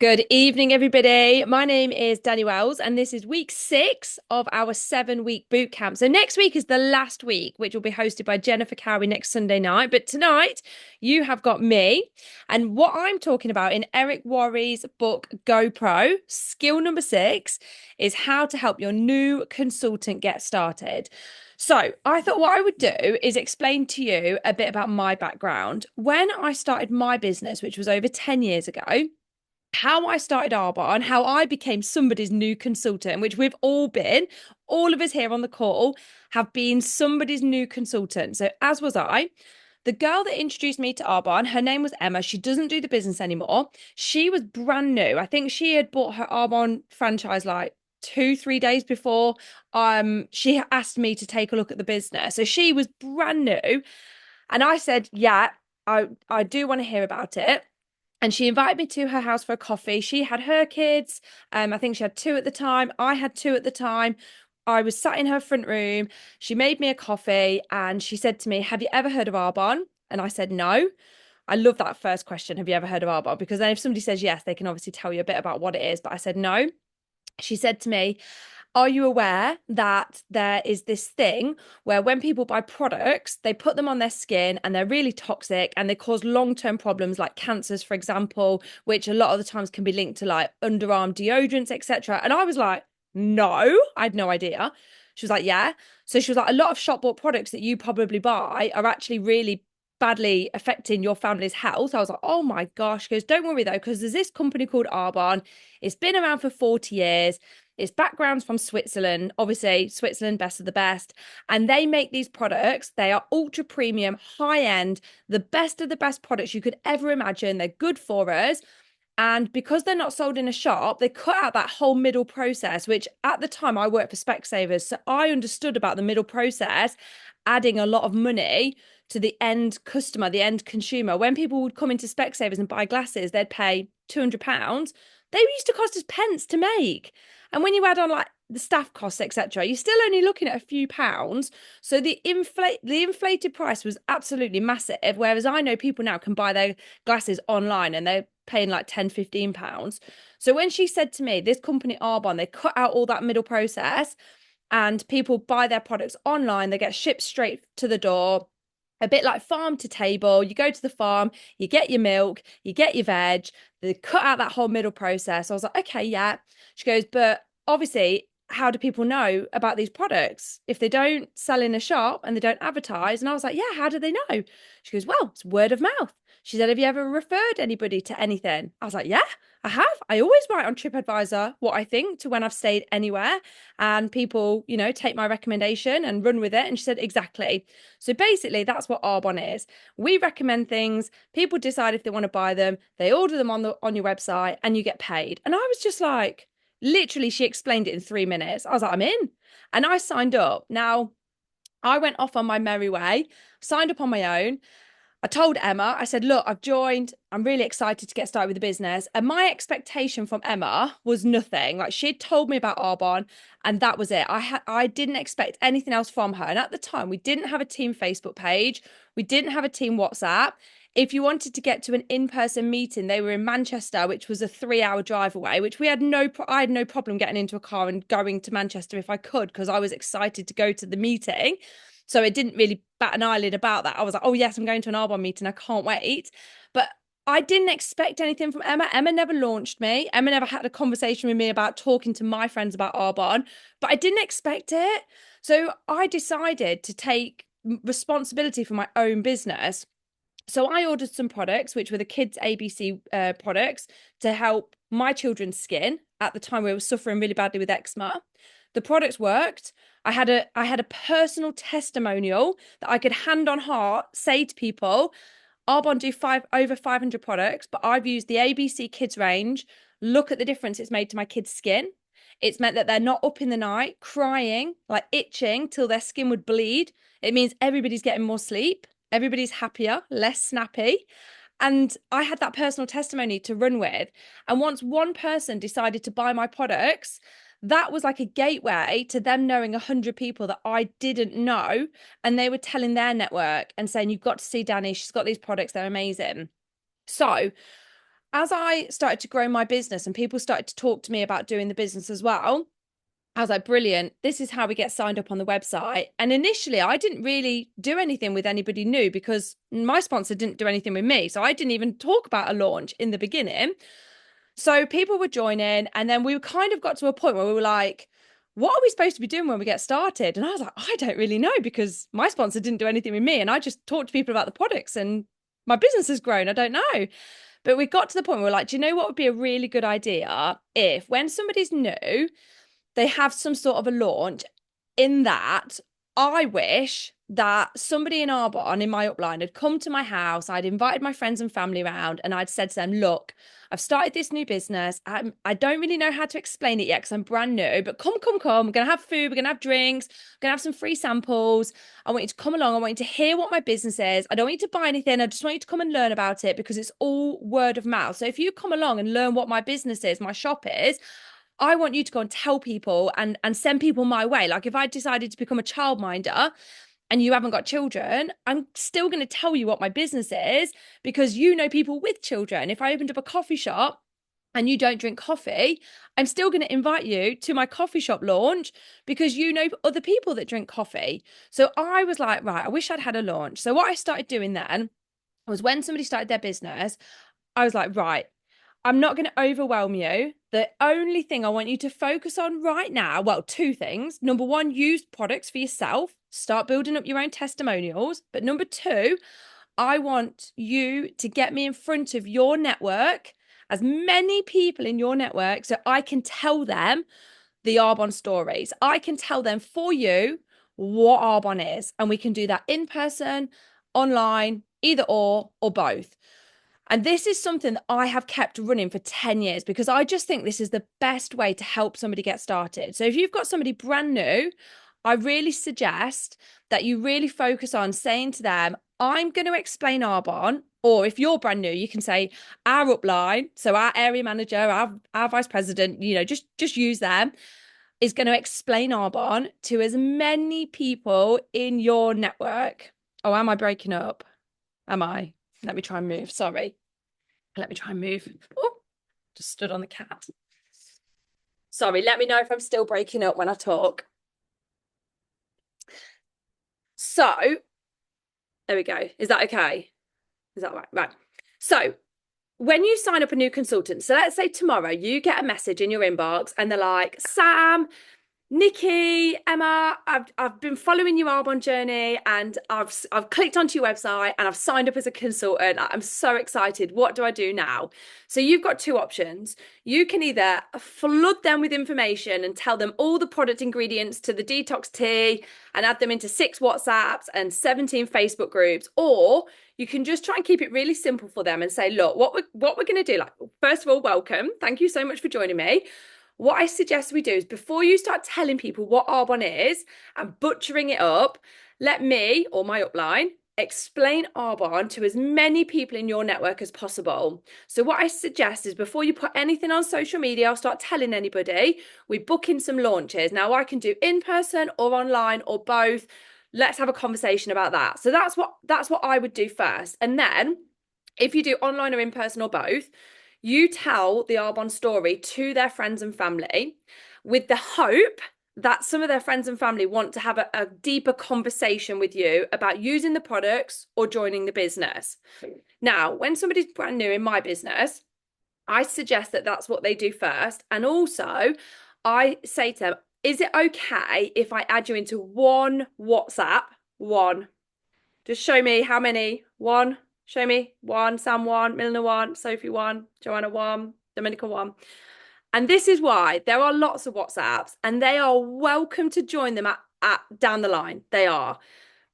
Good evening, everybody. My name is Danni Wells, and this is week 6 of our 7-week boot camp. So, next week is the last week, which will be hosted by Jennifer Cowie next Sunday night. But tonight, you have got me. And what I'm talking about in Eric Worre's book, GoPro, skill number 6 is how to help your new consultant get started. So, I thought what I would do is explain to you a bit about my background. When I started my business, which was over 10 years ago, how I started Arbonne, how I became somebody's new consultant, which we've all been, all of us here on the call have been somebody's new consultant. So, as was I. The girl that introduced me to Arbonne, her name was Emma. She doesn't do the business anymore. She was brand new. I think she had bought her Arbonne franchise like 2-3 days before she asked me to take a look at the business. So she was brand new. And I said, yeah, I do want to hear about it. And she invited me to her house for a coffee. She had her kids. I think she had two at the time. I had two at the time. I was sat in her front room. She made me a coffee and she said to me, "Have you ever heard of Arbonne?" And I said, "No." I love that first question. Have you ever heard of Arbonne? Because then if somebody says yes, they can obviously tell you a bit about what it is. But I said, "No." She said to me, "Are you aware that there is this thing where when people buy products, they put them on their skin and they're really toxic and they cause long-term problems like cancers, for example, which a lot of the times can be linked to like underarm deodorants, etc." And I was like, "No, I had no idea." She was like, "Yeah." So she was like, "A lot of shop bought products that you probably buy are actually really badly affecting your family's health." I was like, "Oh my gosh." She goes, "Don't worry though, because there's this company called Arbonne. It's been around for 40 years. Its background's from Switzerland, obviously, Switzerland, best of the best. And they make these products. They are ultra premium, high end, the best of the best products you could ever imagine. They're good for us. And because they're not sold in a shop, they cut out that whole middle process, which at the time I worked for Specsavers. So I understood about the middle process, adding a lot of money to the end customer, the end consumer. When people would come into Specsavers and buy glasses, they'd pay £200. They used to cost us pence to make. And when you add on like the staff costs, etc., you're still only looking at a few pounds. So the inflated price was absolutely massive. Whereas I know people now can buy their glasses online and they're paying like £10-15. So when she said to me, this company Arbonne, they cut out all that middle process and people buy their products online, they get shipped straight to the door. A bit like farm to table. You go to the farm, you get your milk, you get your veg, they cut out that whole middle process. I was like, "Okay, yeah." She goes, "But obviously, how do people know about these products if they don't sell in a shop and they don't advertise?" And I was like, "Yeah, how do they know?" She goes, "Well, it's word of mouth." She said, "Have you ever referred anybody to anything?" I was like, "Yeah, I have. I always write on TripAdvisor what I think to when I've stayed anywhere, and people, take my recommendation and run with it." And she said, "Exactly." So basically, that's what Arbonne is. We recommend things, people decide if they want to buy them, they order them on your website, and you get paid. And I was just like, literally, she explained it in 3 minutes. I was like, "I'm in." And I signed up. Now, I went off on my merry way, signed up on my own. I told Emma, I said, "Look, I've joined. I'm really excited to get started with the business." And my expectation from Emma was nothing. Like she'd told me about Arbonne and that was it. I didn't expect anything else from her. And at the time, we didn't have a team Facebook page. We didn't have a team WhatsApp. If you wanted to get to an in-person meeting, they were in Manchester, which was a 3-hour drive away, which I had no problem getting into a car and going to Manchester if I could, because I was excited to go to the meeting. So it didn't really bat an eyelid about that. I was like, "Oh, yes, I'm going to an Arbonne meeting. I can't wait." But I didn't expect anything from Emma. Emma never launched me. Emma never had a conversation with me about talking to my friends about Arbonne, but I didn't expect it. So I decided to take responsibility for my own business. So I ordered some products, which were the kids' ABC products to help my children's skin at the time we were suffering really badly with eczema. The products worked. I had a personal testimonial that I could hand on heart say to people, "Arbonne do over 500 products, but I've used the ABC Kids range. Look at the difference it's made to my kids' skin. It's meant that they're not up in the night crying, like itching till their skin would bleed. It means everybody's getting more sleep. Everybody's happier, less snappy." And I had that personal testimony to run with. And once one person decided to buy my products, that was like a gateway to them knowing 100 people that I didn't know. And they were telling their network and saying, "You've got to see Danni. She's got these products. They're amazing." So as I started to grow my business and people started to talk to me about doing the business as well, I was like, brilliant. This is how we get signed up on the website. And initially, I didn't really do anything with anybody new because my sponsor didn't do anything with me. So I didn't even talk about a launch in the beginning. So people were joining, and then we kind of got to a point where we were like, what are we supposed to be doing when we get started? And I was like, I don't really know because my sponsor didn't do anything with me. And I just talked to people about the products and my business has grown. I don't know. But we got to the point where we're like, do you know what would be a really good idea if when somebody's new, they have some sort of a launch in that I wish that somebody in Arbonne in my upline had come to my house. I'd invited my friends and family around and I'd said to them, look, I've started this new business. I don't really know how to explain it yet because I'm brand new, but come. We're going to have food. We're going to have drinks. We're going to have some free samples. I want you to come along. I want you to hear what my business is. I don't want you to buy anything. I just want you to come and learn about it because it's all word of mouth. So if you come along and learn what my business is, my shop is, I want you to go and tell people and send people my way. Like if I decided to become a childminder and you haven't got children, I'm still going to tell you what my business is because you know people with children. If I opened up a coffee shop and you don't drink coffee, I'm still going to invite you to my coffee shop launch because you know other people that drink coffee. So I was like, right, I wish I'd had a launch. So what I started doing then was when somebody started their business, I was like, right, I'm not going to overwhelm you. The only thing I want you to focus on right now, well, two things. Number one, use products for yourself. Start building up your own testimonials. But number two, I want you to get me in front of your network, as many people in your network, so I can tell them the Arbonne stories. I can tell them for you what Arbonne is. And we can do that in person, online, either or both. And this is something that I have kept running for 10 years because I just think this is the best way to help somebody get started. So if you've got somebody brand new, I really suggest that you really focus on saying to them, I'm going to explain Arbonne. Or if you're brand new, you can say our upline, so our area manager, our vice president, just use them, is going to explain Arbonne to as many people in your network. Oh, am I breaking up? Am I? Let me try and move. Sorry. Let me try and move. Oh, just stood on the cat. Sorry, let me know if I'm still breaking up when I talk. So, there we go. Is that okay? Is that right? Right. So, when you sign up a new consultant, so let's say tomorrow you get a message in your inbox and they're like, Sam, Nikki, Emma, I've been following your Arbonne journey and I've clicked onto your website and I've signed up as a consultant. I'm so excited. What do I do now? So you've got two options. You can either flood them with information and tell them all the product ingredients to the detox tea and add them into 6 WhatsApps and 17 Facebook groups, or you can just try and keep it really simple for them and say, look, what we're going to do, like, first of all, welcome. Thank you so much for joining me. What I suggest we do is before you start telling people what Arbonne is and butchering it up, let me or my upline explain Arbonne to as many people in your network as possible. So what I suggest is before you put anything on social media or start telling anybody, we book in some launches. Now I can do in person or online or both. Let's have a conversation about that. So that's what I would do first. And then if you do online or in person or both, you tell the Arbonne story to their friends and family with the hope that some of their friends and family want to have a deeper conversation with you about using the products or joining the business. Now, when somebody's brand new in my business, I suggest that that's what they do first. And also, I say to them, is it okay if I add you into one WhatsApp? One. Just show me how many. One. Show me 1, Sam 1, Milner 1, Sophie 1, Joanna 1, Dominica 1. And this is why there are lots of WhatsApps and they are welcome to join them at down the line. They are.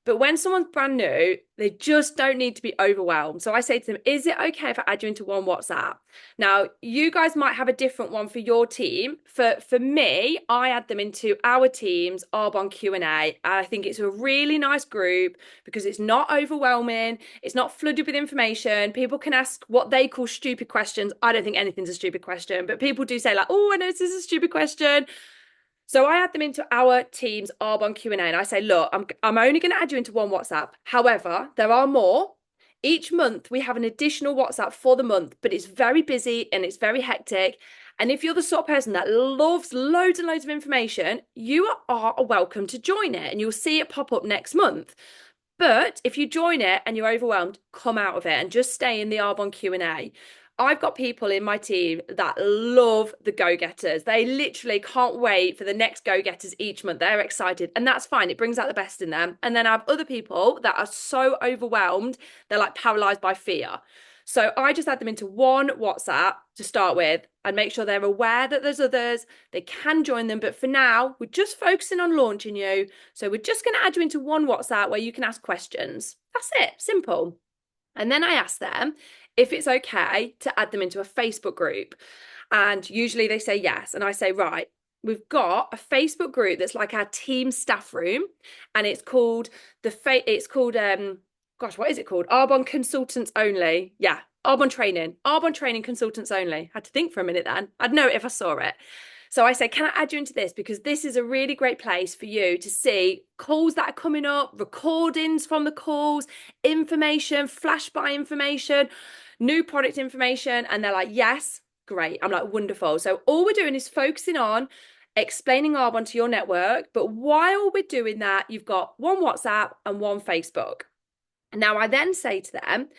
But when someone's brand new, they just don't need to be overwhelmed. So I say to them, is it okay if I add you into one WhatsApp? Now, you guys might have a different one for your team. For me, I add them into our team's Arbonne Q&A. I think it's a really nice group because it's not overwhelming. It's not flooded with information. People can ask what they call stupid questions. I don't think anything's a stupid question, but people do say like, oh, I know this is a stupid question. So I add them into our team's Arbonne Q&A and I say, look, I'm only going to add you into one WhatsApp. However, there are more. Each month we have an additional WhatsApp for the month, but it's very busy and it's very hectic. And if you're the sort of person that loves loads and loads of information, you are welcome to join it and you'll see it pop up next month. But if you join it and you're overwhelmed, come out of it and just stay in the Arbonne Q&A. I've got people in my team that love the go-getters. They literally can't wait for the next go-getters each month. They're excited, and that's fine. It brings out the best in them. And then I have other people that are so overwhelmed, they're like paralyzed by fear. So I just add them into one WhatsApp to start with and make sure they're aware that there's others. They can join them. But for now, we're just focusing on launching you. So we're just going to add you into one WhatsApp where you can ask questions. That's it. Simple. And then I ask them if it's okay to add them into a Facebook group. And usually they say yes. And I say, right, we've got a Facebook group that's like our team staff room. And it's called what is it called? Arbonne Consultants Only. Yeah, Arbonne Training Consultants Only. Had to think for a minute then. I'd know it if I saw it. So I say, can I add you into this? Because this is a really great place for you to see calls that are coming up, recordings from the calls, information, flash buy information, new product information. And they're like, yes, great. I'm like, wonderful. So all we're doing is focusing on explaining Arbonne to your network. But while we're doing that, you've got one WhatsApp and one Facebook. Now, I then say to them,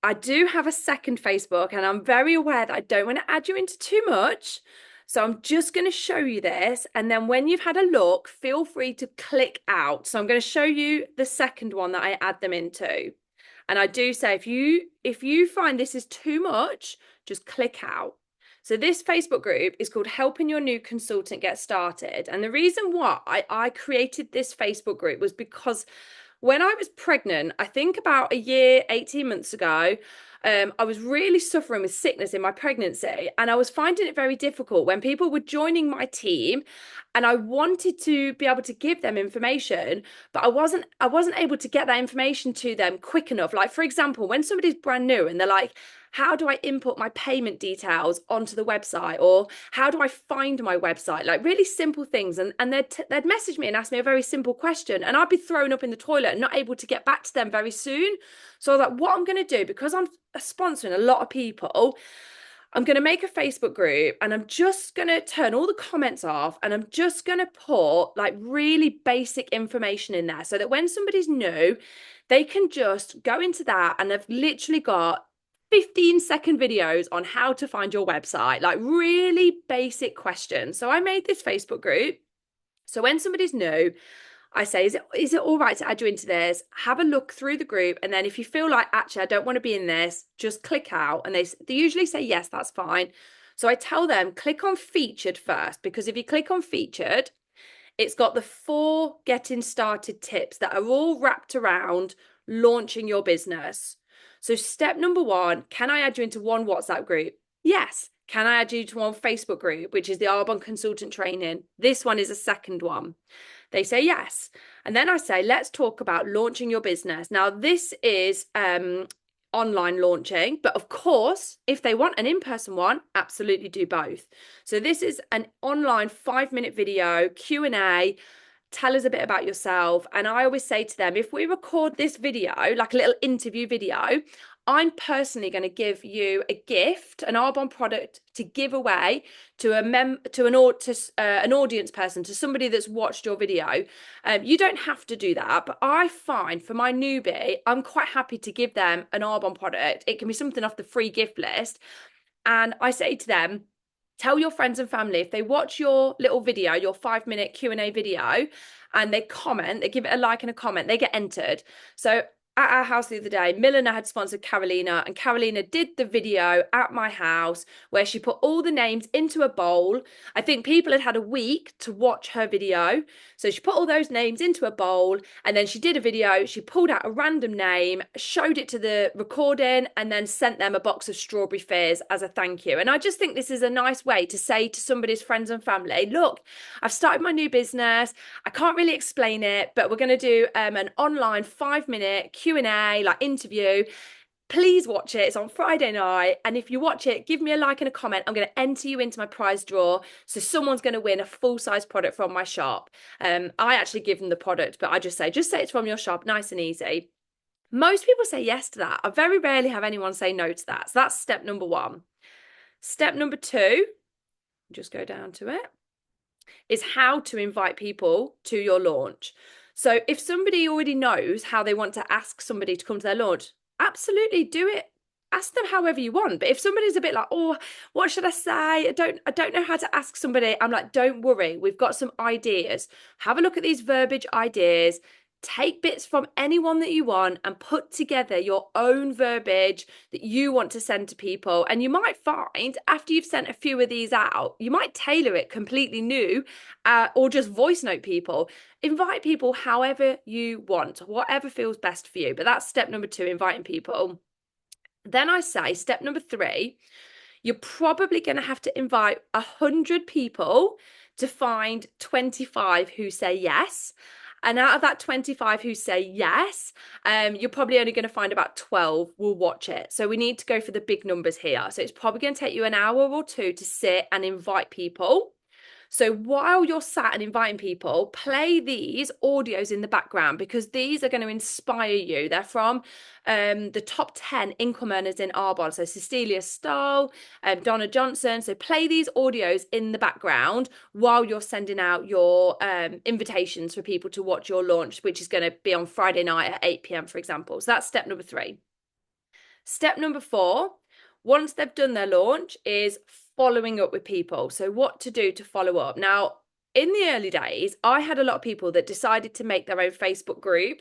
I do have a second Facebook and I'm very aware that I don't want to add you into too much. So I'm just going to show you this. And then when you've had a look, feel free to click out. So I'm going to show you the second one that I add them into. And I do say, if you find this is too much, just click out. So this Facebook group is called Helping Your New Consultant Get Started. And the reason why I created this Facebook group was because when I was pregnant, I think about a year, 18 months ago, I was really suffering with sickness in my pregnancy, and I was finding it very difficult when people were joining my team and I wanted to be able to give them information, but I wasn't able to get that information to them quick enough. Like, for example, when somebody's brand new and they're like, how do I input my payment details onto the website? Or how do I find my website? Like really simple things. And they'd message me and ask me a very simple question. And I'd be thrown up in the toilet and not able to get back to them very soon. So I was like, what I'm going to do, because I'm sponsoring a lot of people, I'm going to make a Facebook group and I'm just going to turn all the comments off and I'm just going to put like really basic information in there so that when somebody's new, they can just go into that and they've literally got 15-second videos on how to find your website, like really basic questions. So I made this Facebook group. So when somebody's new, I say, is it all right to add you into this? Have a look through the group. And then if you feel like, actually, I don't want to be in this, just click out. And they usually say, yes, that's fine. So I tell them, click on featured first, because if you click on featured, it's got the 4 getting started tips that are all wrapped around launching your business. So step number 1, can I add you into one WhatsApp group? Yes. Can I add you to one Facebook group, which is the Arbonne Consultant Training? This one is a second one. They say yes. And then I say, let's talk about launching your business. Now, this is online launching, but of course, if they want an in-person one, absolutely do both. So this is an online 5-minute video, Q&A. Tell us a bit about yourself. And I always say to them, if we record this video, like a little interview video, I'm personally going to give you a gift, an Arbonne product to give away to an audience person, to somebody that's watched your video. You don't have to do that, but I find for my newbie, I'm quite happy to give them an Arbonne product. It can be something off the free gift list. And I say to them, tell your friends and family, if they watch your little video, your 5-minute Q&A video, and they comment, they give it a like and a comment, they get entered. So at our house the other day, Milliner had sponsored Carolina, and Carolina did the video at my house where she put all the names into a bowl. I think people had had a week to watch her video. So she put all those names into a bowl, and then she did a video. She pulled out a random name, showed it to the recording, and then sent them a box of strawberry fizz as a thank you. And I just think this is a nice way to say to somebody's friends and family, look, I've started my new business. I can't really explain it, but we're going to do an online 5-minute Q&A, like interview. Please watch it. It's on Friday night. And if you watch it, give me a like and a comment. I'm going to enter you into my prize draw. So someone's going to win a full-size product from my shop. I actually give them the product, but I just say it's from your shop, nice and easy. Most people say yes to that. I very rarely have anyone say no to that. So that's step number one. Step number two, just go down to it, is how to invite people to your launch. So if somebody already knows how they want to ask somebody to come to their launch, absolutely do it. Ask them however you want. But if somebody's a bit like, oh, what should I say? I don't know how to ask somebody. I'm like, don't worry. We've got some ideas. Have a look at these verbiage ideas. Take bits from anyone that you want and put together your own verbiage that you want to send to people. And you might find after you've sent a few of these out, you might tailor it completely new, or just voice note people. Invite people however you want, whatever feels best for you. But that's step number two, inviting people. Then I say step number three, you're probably going to have to invite 100 people to find 25 who say yes. And out of that 25 who say yes, you're probably only going to find about 12 will watch it. So we need to go for the big numbers here. So it's probably going to take you an hour or two to sit and invite people. So while you're sat and inviting people, play these audios in the background because these are going to inspire you. They're from the top 10 income earners in Arbonne. So Cecilia Stoll, Donna Johnson. So play these audios in the background while you're sending out your invitations for people to watch your launch, which is going to be on Friday night at 8 p.m, for example. So that's step number three. Step number four, once they've done their launch, is following up with people. So what to do to follow up. Now, in the early days, I had a lot of people that decided to make their own Facebook group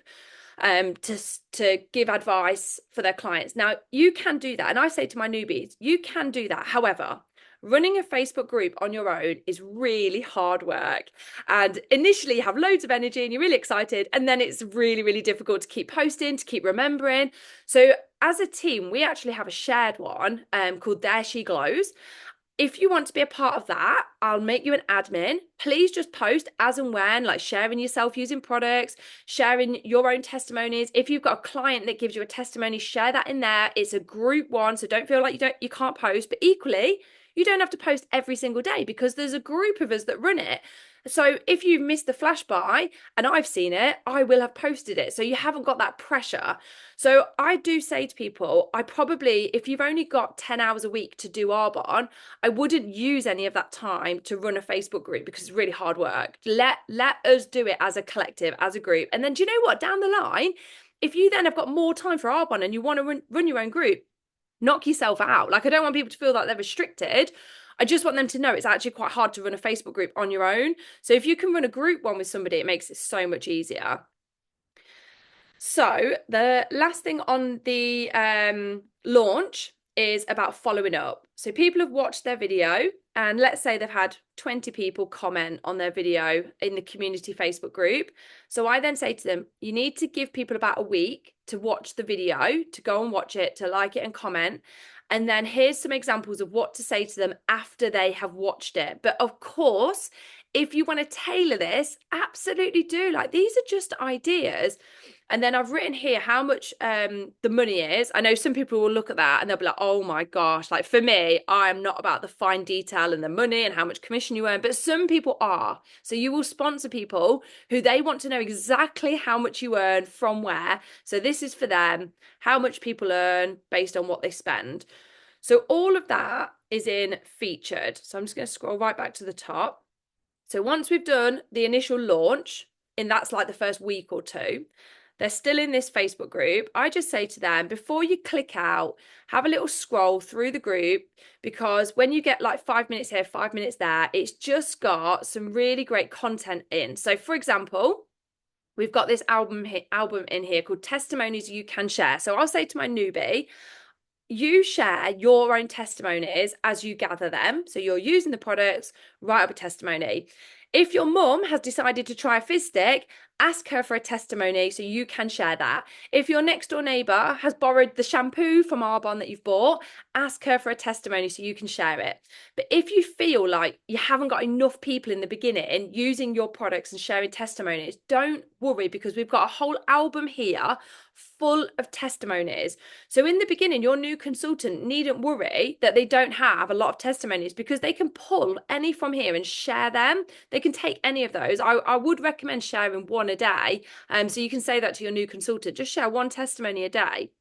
to give advice for their clients. Now, you can do that. And I say to my newbies, you can do that. However, running a Facebook group on your own is really hard work. And initially you have loads of energy and you're really excited. And then it's really, really difficult to keep posting, to keep remembering. So as a team, we actually have a shared one called There She Glows. If you want to be a part of that, I'll make you an admin. Please just post as and when, like sharing yourself using products, sharing your own testimonies. If you've got a client that gives you a testimony, share that in there. It's a group one, so don't feel like you can't post. But equally, you don't have to post every single day because there's a group of us that run it. So if you've missed the flash buy and I've seen it, I will have posted it. So you haven't got that pressure. So I do say to people, I probably, if you've only got 10 hours a week to do Arbonne, I wouldn't use any of that time to run a Facebook group because it's really hard work. Let us do it as a collective, as a group. And then do you know what? Down the line, if you then have got more time for Arbonne and you want to run your own group, knock yourself out. Like, I don't want people to feel like they're restricted. I just want them to know it's actually quite hard to run a Facebook group on your own. So if you can run a group one with somebody, it makes it so much easier. So the last thing on the launch is about following up. So people have watched their video and let's say they've had 20 people comment on their video in the community Facebook group. So I then say to them, you need to give people about a week to watch the video, to go and watch it, to like it and comment. And then here's some examples of what to say to them after they have watched it. But of course, if you want to tailor this, absolutely do. Like, these are just ideas. And then I've written here how much the money is. I know some people will look at that and they'll be like, oh my gosh. Like, for me, I'm not about the fine detail and the money and how much commission you earn, but some people are. So you will sponsor people who they want to know exactly how much you earn from where. So this is for them, how much people earn based on what they spend. So all of that is in featured. So I'm just going to scroll right back to the top. So once we've done the initial launch, and that's like the first week or two, they're still in this Facebook group. I just say to them, before you click out, have a little scroll through the group, because when you get like 5 minutes here, 5 minutes there, it's just got some really great content in. So for example, we've got this album in here called Testimonies You Can Share. So I'll say to my newbie, you share your own testimonies as you gather them. So you're using the products, write up a testimony. If your mum has decided to try a fizz stick, ask her for a testimony so you can share that. If your next door neighbour has borrowed the shampoo from Arbonne that you've bought, ask her for a testimony so you can share it. But if you feel like you haven't got enough people in the beginning using your products and sharing testimonies, don't worry, because we've got a whole album here full of testimonies. So in the beginning, your new consultant needn't worry that they don't have a lot of testimonies, because they can pull any from here and share them. They can take any of those. I would recommend sharing one one a day. So you can say that to your new consultant, just share one testimony a day.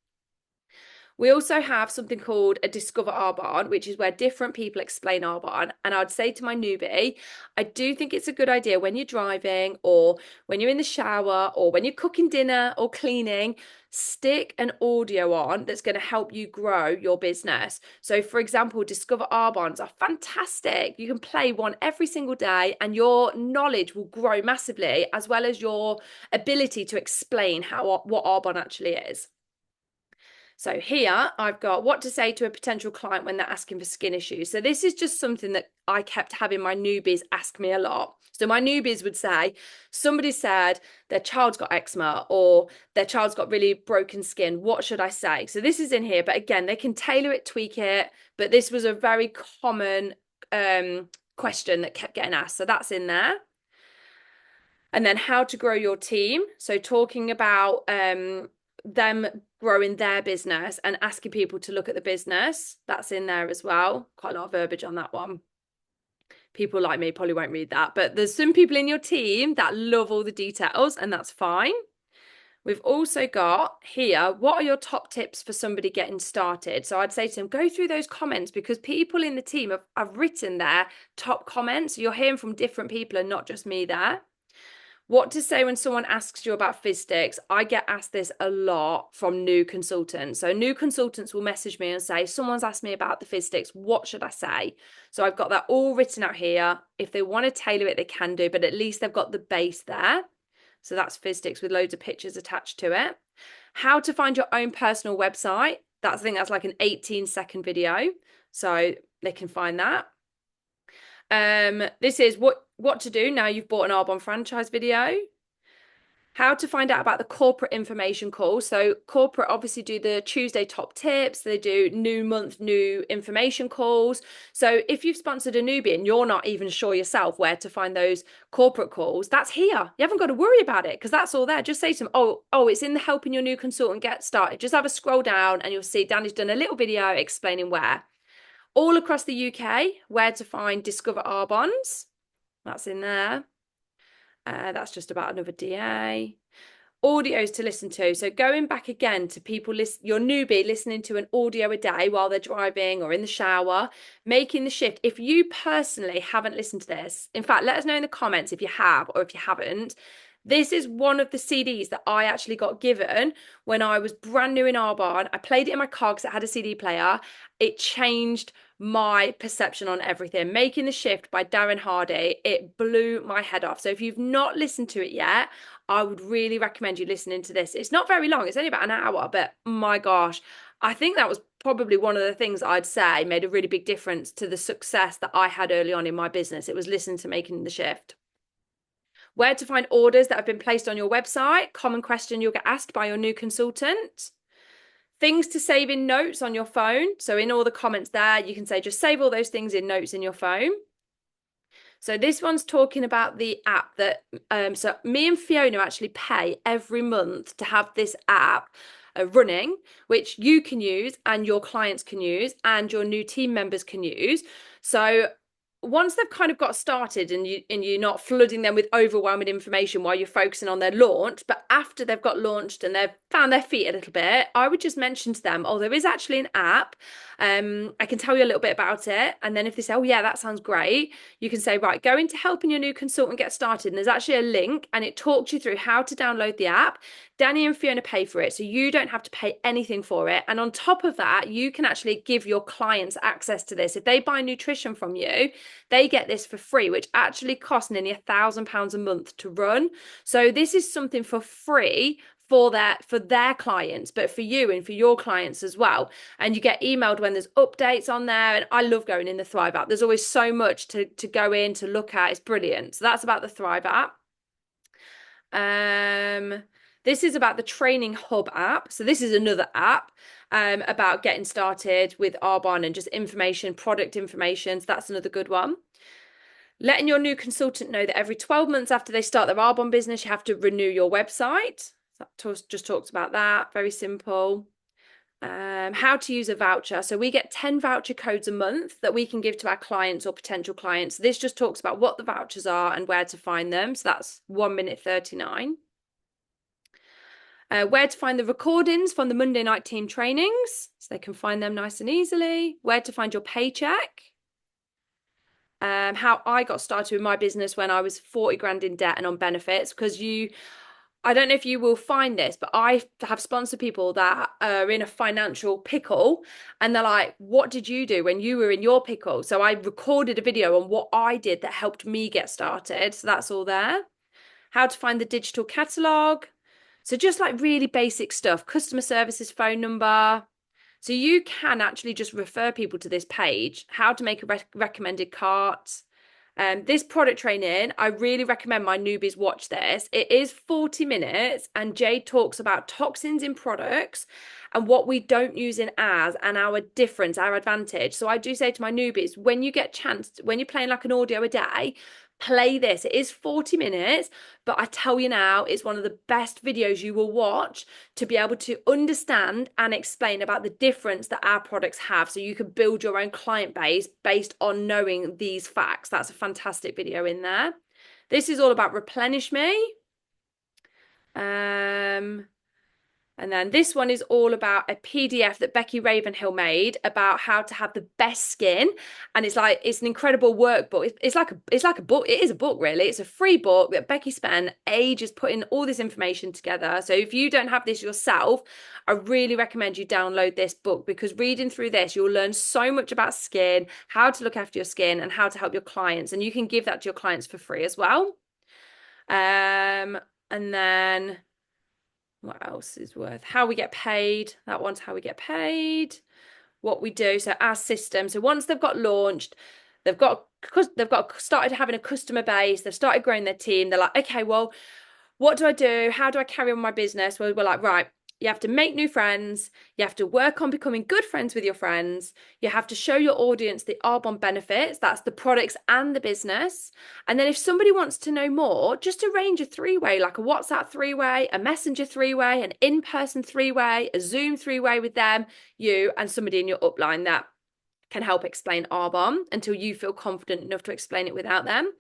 We also have something called a Discover Arbonne, which is where different people explain Arbonne. And I'd say to my newbie, I do think it's a good idea when you're driving or when you're in the shower or when you're cooking dinner or cleaning, stick an audio on that's going to help you grow your business. So, for example, Discover Arbonnes are fantastic. You can play one every single day and your knowledge will grow massively, as well as your ability to explain what Arbonne actually is. So here I've got what to say to a potential client when they're asking for skin issues. So this is just something that I kept having my newbies ask me a lot. So my newbies would say, somebody said their child's got eczema or their child's got really broken skin. What should I say? So this is in here, but again, they can tailor it, tweak it. But this was a very common question that kept getting asked. So that's in there. And then how to grow your team. So talking about them growing their business and asking people to look at the business. That's in there as well. Quite a lot of verbiage on that one. People like me probably won't read that, but there's some people in your team that love all the details, and that's fine. We've also got here, what are your top tips for somebody getting started? So I'd say to them, go through those comments, because people in the team have written their top comments. You're hearing from different people and not just me there. What to say when someone asks you about fizz sticks. I get asked this a lot from new consultants. So new consultants will message me and say, someone's asked me about the fizz sticks. What should I say? So I've got that all written out here. If they want to tailor it, they can do, but at least they've got the base there. So that's fizz sticks with loads of pictures attached to it. How to find your own personal website. I think that's like an 18-second video. So they can find that. This is what to do now you've bought an Arbonne franchise video. How to find out about the corporate information call. So corporate obviously do the Tuesday top tips. They do new month, new information calls. So if you've sponsored a newbie and you're not even sure yourself where to find those corporate calls, that's here. You haven't got to worry about it because that's all there. Just say to them, oh, it's in the helping your new consultant get started. Just have a scroll down and you'll see Danny's done a little video explaining where. All across the UK, where to find Discover Arbonnes. That's in there. That's just about another DA. Audios to listen to. So going back again to people, your newbie listening to an audio a day while they're driving or in the shower, making the shift. If you personally haven't listened to this, in fact, let us know in the comments if you have or if you haven't. This is one of the CDs that I actually got given when I was brand new in Arbonne. I played it in my car because it had a CD player. It changed my perception on everything. Making the Shift by Darren Hardy. It blew my head off. So if you've not listened to it yet, I would really recommend you listening to this. It's not very long. It's only about an hour, but my gosh, I think that was probably one of the things I'd say made a really big difference to the success that I had early on in my business. It was listening to Making the Shift. Where to find orders that have been placed on your website. Common question you'll get asked by your new consultant. Things to save in notes on your phone. So in all the comments there, you can say, just save all those things in notes in your phone. So this one's talking about the app that, so me and Fiona actually pay every month to have this app running, which you can use and your clients can use and your new team members can use. So once they've kind of got started and you're not flooding them with overwhelming information while you're focusing on their launch, but after they've got launched and they've found their feet a little bit, I would just mention to them, oh, there is actually an app. I can tell you a little bit about it. And then if they say, oh yeah, that sounds great, you can say, right, go into helping your new consultant get started. And there's actually a link and it talks you through how to download the app. Danny and Fiona pay for it, so you don't have to pay anything for it. And on top of that, you can actually give your clients access to this. If they buy nutrition from you, they get this for free, which actually costs nearly £1,000 a month to run. So this is something for free for their clients, but for you and for your clients as well. And you get emailed when there's updates on there. And I love going in the Thrive app. There's always so much to go in, to look at. It's brilliant. So that's about the Thrive app. This is about the Training Hub app. So this is another app about getting started with Arbonne and just information, product information. So that's another good one. Letting your new consultant know that every 12 months after they start their Arbonne business, you have to renew your website. So that just talks about that. Very simple. How to use a voucher. So we get 10 voucher codes a month that we can give to our clients or potential clients. This just talks about what the vouchers are and where to find them. So that's 1 minute 39. Where to find the recordings from the Monday night team trainings, so they can find them nice and easily. Where to find your paycheck. How I got started with my business when I was 40 grand in debt and on benefits, because I don't know if you will find this, but I have sponsored people that are in a financial pickle and they're like, what did you do when you were in your pickle? So I recorded a video on what I did that helped me get started. So that's all there. How to find the digital catalogue. So just like really basic stuff, customer services phone number. So you can actually just refer people to this page, how to make a recommended cart. This product training, I really recommend my newbies watch this. It is 40 minutes and Jade talks about toxins in products and what we don't use in ours and our difference, our advantage. So I do say to my newbies, when you get chance, when you're playing like an audio a day, play this. It is 40 minutes, but I tell you now, it's one of the best videos you will watch to be able to understand and explain about the difference that our products have, so you can build your own client base based on knowing these facts. That's a fantastic video in there. This is all about Replenish Me. And then this one is all about a PDF that Becky Ravenhill made about how to have the best skin. And it's an incredible workbook. It's like a book. It is a book, really. It's a free book that Becky spent ages putting all this information together. So if you don't have this yourself, I really recommend you download this book, because reading through this, you'll learn so much about skin, how to look after your skin and how to help your clients. And you can give that to your clients for free as well. And then what else is worth? How we get paid. That one's how we get paid. What we do. So our system. So once they've got launched, they've got started having a customer base. They've started growing their team. They're like, okay, well, what do I do? How do I carry on my business? Well, we're like, right, you have to make new friends. You have to work on becoming good friends with your friends. You have to show your audience the Arbonne benefits. That's the products and the business. And then if somebody wants to know more, just arrange a three-way, like a WhatsApp three-way, a Messenger three-way, an in-person three-way, a Zoom three-way with them, you and somebody in your upline that can help explain Arbonne until you feel confident enough to explain it without them.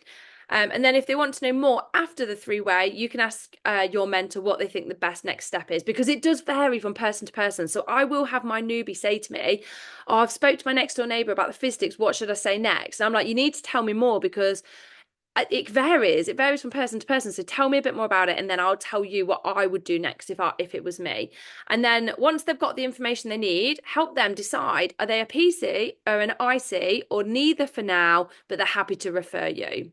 And then if they want to know more after the three-way, you can ask your mentor what they think the best next step is, because it does vary from person to person. So I will have my newbie say to me, oh, I've spoke to my next door neighbour about the fizz sticks. What should I say next? And I'm like, you need to tell me more, because it varies. It varies from person to person. So tell me a bit more about it, and then I'll tell you what I would do next if it was me. And then once they've got the information they need, help them decide, are they a PC or an IC or neither for now, but they're happy to refer you.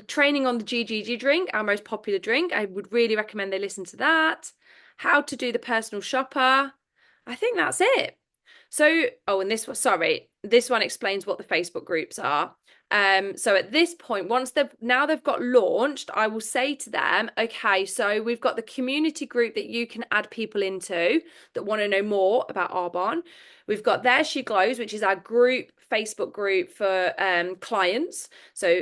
Training on the GGG drink, our most popular drink. I would really recommend they listen to that. How to do the personal shopper. I think that's it. So, and this one explains what the Facebook groups are. So at this point, once they've got launched, I will say to them, okay, so we've got the community group that you can add people into that want to know more about Arbonne. We've got There She Glows, which is our group, Facebook group for clients. So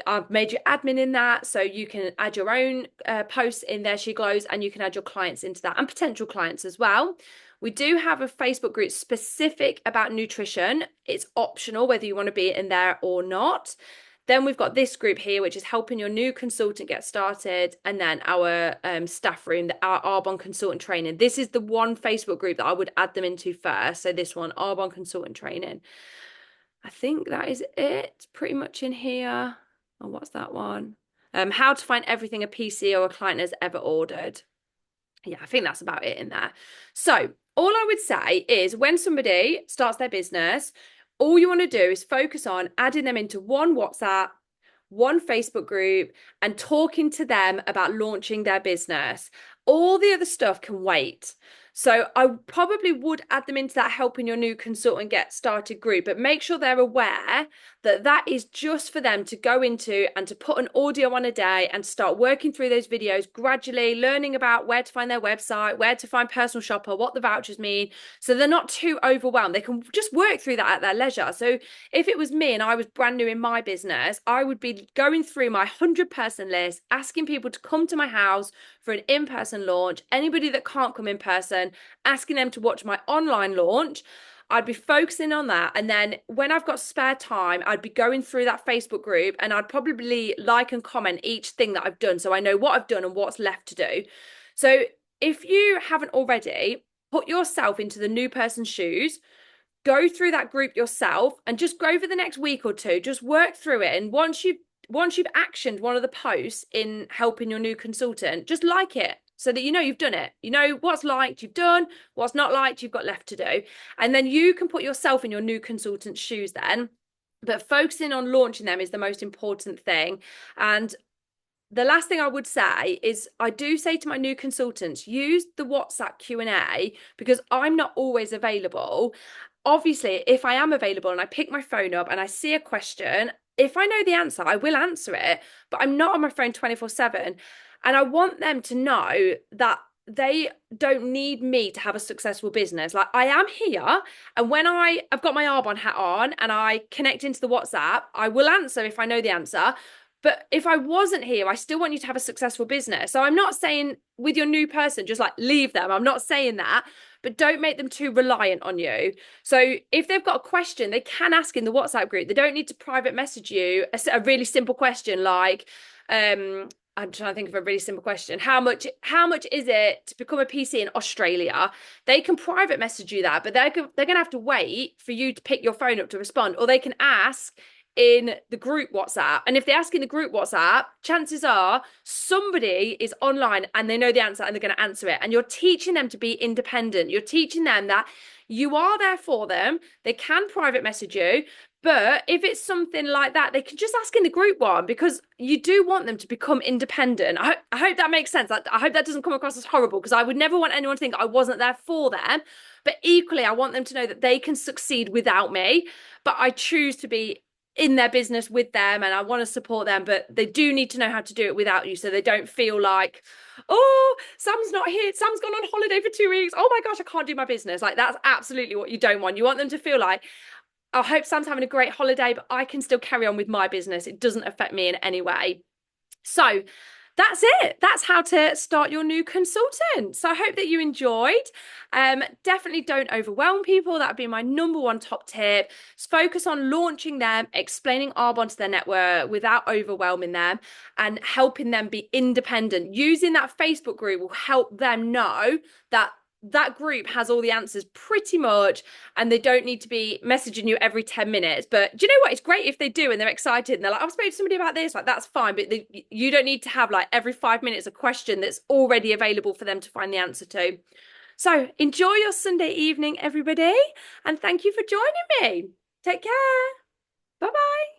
I've made you admin in that, so you can add your own posts in There She Glows, and you can add your clients into that and potential clients as well. We do have a Facebook group specific about nutrition. It's optional whether you want to be in there or not. Then we've got this group here, which is helping your new consultant get started. And then our staff room, our Arbonne consultant training. This is the one Facebook group that I would add them into first. So this one, Arbonne consultant training. I think that is it pretty much in here. Oh, what's that one? How to find everything a PC or a client has ever ordered. Yeah, I think that's about it in there. So all I would say is when somebody starts their business, all you want to do is focus on adding them into one WhatsApp, one Facebook group, and talking to them about launching their business. All the other stuff can wait. So I probably would add them into that helping your new consultant get started group, but make sure they're aware that that is just for them to go into and to put an audio on a day and start working through those videos gradually, learning about where to find their website, where to find personal shopper, what the vouchers mean. So they're not too overwhelmed. They can just work through that at their leisure. So if it was me and I was brand new in my business, I would be going through my 100-person list, asking people to come to my house for an in-person launch. Anybody that can't come in person, consultant, asking them to watch my online launch. I'd be focusing on that. And then when I've got spare time, I'd be going through that Facebook group and I'd probably like and comment each thing that I've done, so I know what I've done and what's left to do. So if you haven't already, put yourself into the new person's shoes, go through that group yourself, and just go for the next week or two, just work through it. And once you've actioned one of the posts in helping your new consultant, just like it, so that you know you've done it. You know what's liked, you've done, what's not liked, you've got left to do. And then you can put yourself in your new consultant's shoes then. But focusing on launching them is the most important thing. And the last thing I would say is, I do say to my new consultants, use the WhatsApp Q&A, because I'm not always available. Obviously, if I am available and I pick my phone up and I see a question, if I know the answer, I will answer it, but I'm not on my phone 24/7. And I want them to know that they don't need me to have a successful business. Like, I am here, and when I've got my Arbonne hat on and I connect into the WhatsApp, I will answer if I know the answer. But if I wasn't here, I still want you to have a successful business. So I'm not saying with your new person, just like leave them. I'm not saying that, but don't make them too reliant on you. So if they've got a question, they can ask in the WhatsApp group. They don't need to private message you a really simple question like, I'm trying to think of a really simple question. How much is it to become a PC in Australia? They can private message you that, but they're going to have to wait for you to pick your phone up to respond, or they can ask in the group WhatsApp. And if they ask in the group WhatsApp, chances are somebody is online and they know the answer and they're going to answer it. And you're teaching them to be independent. You're teaching them that you are there for them. They can private message you. But if it's something like that, they can just ask in the group one, because you do want them to become independent. I hope that makes sense. I hope that doesn't come across as horrible, because I would never want anyone to think I wasn't there for them. But equally, I want them to know that they can succeed without me. But I choose to be in their business with them, and I want to support them, but they do need to know how to do it without you, so they don't feel like, oh, Sam's not here, Sam's gone on holiday for 2 weeks, oh my gosh, I can't do my business. Like, that's absolutely what you don't want. You want them to feel like, I hope Sam's having a great holiday, but I can still carry on with my business. It doesn't affect me in any way. So that's it. That's how to start your new consultant. So I hope that you enjoyed. Definitely don't overwhelm people. That would be my number one top tip. Just focus on launching them, explaining Arbonne to their network without overwhelming them, and helping them be independent. Using that Facebook group will help them know that that group has all the answers pretty much, and they don't need to be messaging you every 10 minutes. But do you know what? It's great if they do and they're excited and they're like, I've spoken to somebody about this. Like, that's fine. But you don't need to have like every 5 minutes a question that's already available for them to find the answer to. So enjoy your Sunday evening, everybody. And thank you for joining me. Take care. Bye-bye.